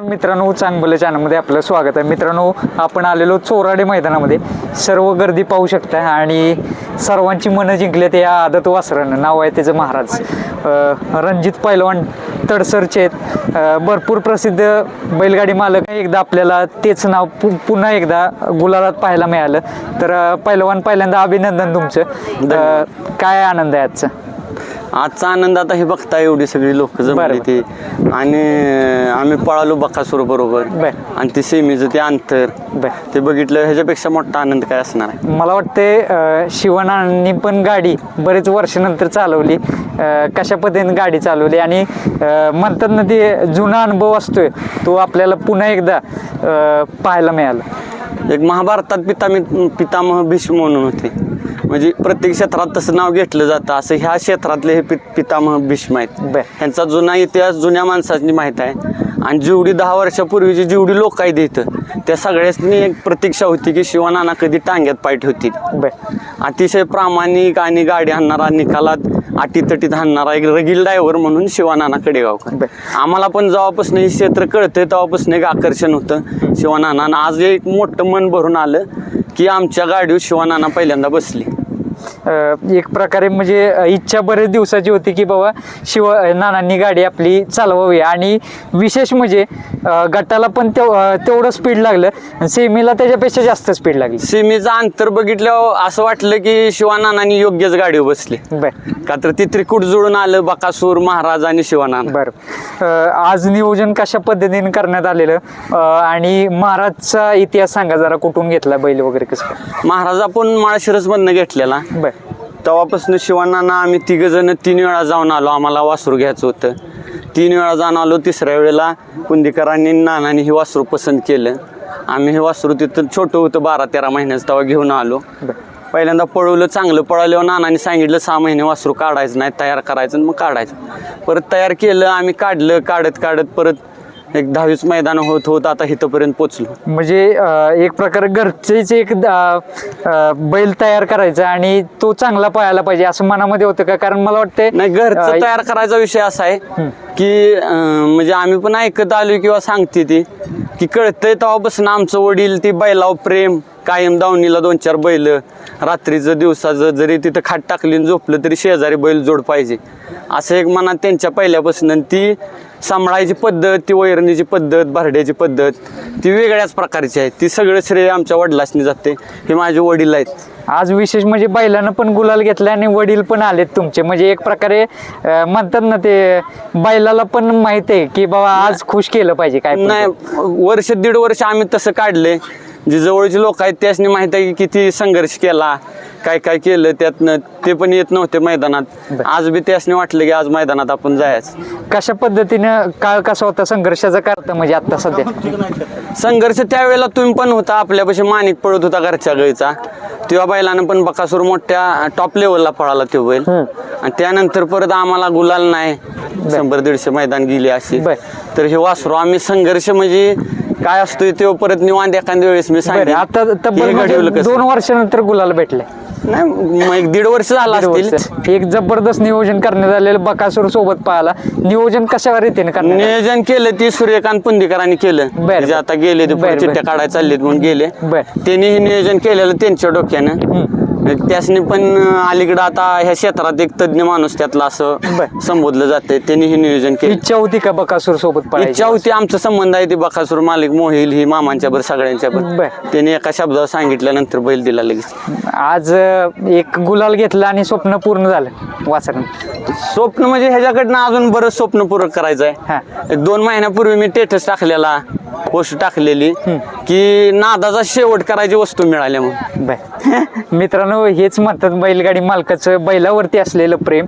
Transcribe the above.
मित्रांनो, चांगलं चॅनलमध्ये आपलं स्वागत आहे. मित्रांनो, आपण आलेलो चोराडे मैदानामध्ये. सर्व गर्दी पाहू शकता आणि सर्वांची मनं जिंकले ते या आदत वासरानं. नाव आहे त्याचं महाराज. रणजित पैलवान तडसरचे आहेत. भरपूर प्रसिद्ध बैलगाडी मालक. एकदा आपल्याला तेच नाव पुन्हा एकदा गुलालात पाहायला मिळालं. तर पैलवान, पहिल्यांदा अभिनंदन तुमचं. काय आनंद आहे आजचा? आजचा आनंद आता हे बघता एवढी सगळी लोक जमली ती आणि आम्ही पळालो बकासूर बरोबर आणि ती सेमीचं ते अंतर ते बघितलं. ह्याच्यापेक्षा मोठा आनंद काय असणार आहे? मला वाटते शिवनांनी पण गाडी बरेच वर्षानंतर चालवली. कशा पद्धतीने गाडी चालवली आणि म्हणतात ना, ते जुना अनुभव असतोय तो आपल्याला पुन्हा एकदा पाहायला मिळाला. एक महाभारतात पितामह भीष्म म्हणून होते. म्हणजे प्रत्येक क्षेत्रात तसं नाव घेतलं जातं. असं ह्या क्षेत्रातले हे पितामह भीष्म आहेत. ह्यांचा जुना इतिहास जुन्या माणसांनी माहीत आहे. आणि जेवढी 10 वर्षापूर्वीची जेवढी लोक आहेत इथं, त्या सगळ्यांनी एक प्रतीक्षा होती की शिवनाना कधी टांग्यात पाय ठेवतील. अतिशय प्रामाणिक आणि गाडी हाणणारा, निकालात अटीतटीत हाणणारा एक रगील ड्रायव्हर म्हणून शिवनाना कडेगावकर. आम्हाला पण जेव्हापासून हे क्षेत्र कळतंय तेव्हापासून एक आकर्षण होतं शिवनाना. आज एक मोठं मन भरून आलं की आमच्या गाडीवर शिवनाना पहिल्यांदा बसली. एक प्रकारे म्हणजे इच्छा बरेच दिवसाची होती की बाबा नानांनी गाडी आपली चालवावी. आणि विशेष म्हणजे गटाला पण तेवढं स्पीड लागलं, सेमीला त्याच्यापेक्षा जास्त स्पीड लागली. सेमीचं अंतर बघितल्यावर असं वाटलं की शिवनानांनी योग्यच गाडीवर बसली. का तर ती त्रिकूट जुळून आलं, बकासूर, महाराज आणि शिवनाना. बरं, आज नियोजन कशा पद्धतीने करण्यात आलेलं आणि महाराजचा इतिहास सांगा जरा. कुठून घेतला बैल वगैरे कसं? महाराज आपण माळशिरस मधनं घेतलेला. तेव्हापासून शिवनाना आम्ही 3 जण 3 वेळा जाऊन आलो. आम्हाला वासरू घ्यायचं होतं. 3 वेळा जाऊन आलो. 3ऱ्या वेळेला कुंदीकरांनी नानांनी हे वासरू पसंत केलं. आम्ही हे वासरू तिथं छोटं होतं 12-13 महिन्याचं, तेव्हा घेऊन आलो. पहिल्यांदा पळवलं, चांगलं पळाल्यावर नानांनी सांगितलं 6 महिने वासरू काढायचं नाही, तयार करायचं मग काढायचं. परत तयार केलं आम्ही, काढलं. काढत परत एक 10-20 मैदान होत आता इथंपर्यंत पोचलो. म्हणजे एक प्रकारे घरचेच एक बैल तयार करायचा आणि तो चांगला पळायला पाहिजे असं मनामध्ये होतं का? कारण मला वाटतं नाही, घरचं तयार करायचा विषय असा आहे की म्हणजे आम्ही पण ऐकत आलो किंवा सांगते ती की कळतंय तेव्हापासून आमचं वडील ती बैलाव प्रेम कायम. दावणीला 2-4 बैल, रात्रीचं दिवसाचं जरी तिथं खाट टाकली झोपलं तरी शेजारी बैल जोड पाहिजे असं एक मनात त्यांच्या पहिल्यापासून. ती सांभाळायची पद्धत, ती वैरणीची पद्धत, भरड्याची पद्धत ती वेगळ्याच प्रकारची आहे. ती सगळं श्रेय आमच्या वडिलांनी जाते. हे माझे वडील आहेत. आज विशेष म्हणजे बैलानं पण गुलाल घेतला आणि वडील पण आलेत तुमचे. म्हणजे एक प्रकारे म्हणतात ना, ते बैलाला पण माहिती आहे की बाबा आज खुश केलं पाहिजे. काय नाही, 1-1.5 वर्ष आम्ही तसं काढले. जे जवळचे लोक आहेत त्यासनी माहित आहे की किती संघर्ष केला, काय केलं त्यातनं. ते पण येत नव्हते मैदानात. आज बी त्यासनी वाटलं की आज मैदानात आपण जायचं. कशा पद्धतीनं काळ कसा होता संघर्षाचा करता? म्हणजे आता सध्या संघर्ष त्यावेळेला तुम्ही पण होता. आपल्यापाशी माणिक पळत होता घरच्या गाईचा. तेव्हा बैलानं पण बकासूर मोठ्या टॉप लेवलला पळाला तो बैल. आणि त्यानंतर परत आम्हाला गुलाल नाही, 100-150 मैदान गेली अशी. तर हे वासरू आम्ही संघर्ष म्हणजे काय असतोय ते परत निवांत एखाद्या वेळेस मी सांगितलं. आता तब्बल 2 वर्षानंतर गुलाल भेटले. नाही, मग 1-1.5 वर्ष झालं असतील. एक जबरदस्त नियोजन करण्यात आलेलं बकासूर सोबत पाहायला. नियोजन कशा रीतीने करण्यात? नियोजन केलं ती सूर्यकांत पुंदीकरांनी केलं. जे आता गेले ते चिठ्ठ्या काढायला चाललेत म्हणून गेले. त्यांनी हे नियोजन केलेलं त्यांच्या डोक्यानं. त्यासनी पण अलीकडं आता ह्या क्षेत्रात एक तज्ञ माणूस त्यातला असं संबोधलं जाते. त्यांनी हे नियोजन केलं. इच्छा होती का बकासूर सोबत? इच्छा होती. आमचा संबंध आहे ते बकासूर मालिक मोहिल ही मामांच्या बर सगळ्यांच्या बर. त्यांनी एका शब्दावर सांगितल्यानंतर बैल दिला लगेच. आज एक गुलाल घेतला आणि स्वप्न पूर्ण झालं वासरानं. स्वप्न म्हणजे ह्याच्याकडनं अजून बरंच स्वप्न पूर्ण करायचं आहे. 2 महिन्यापूर्वी मी स्टेटस टाकलेला, पोस्ट टाकलेली की नादाचा शेवट करायची वस्तू मिळाल्या म्हणून. मित्रांनो, हेच म्हणतात बैलगाडी मालकाचं बैलावरती असलेलं प्रेम.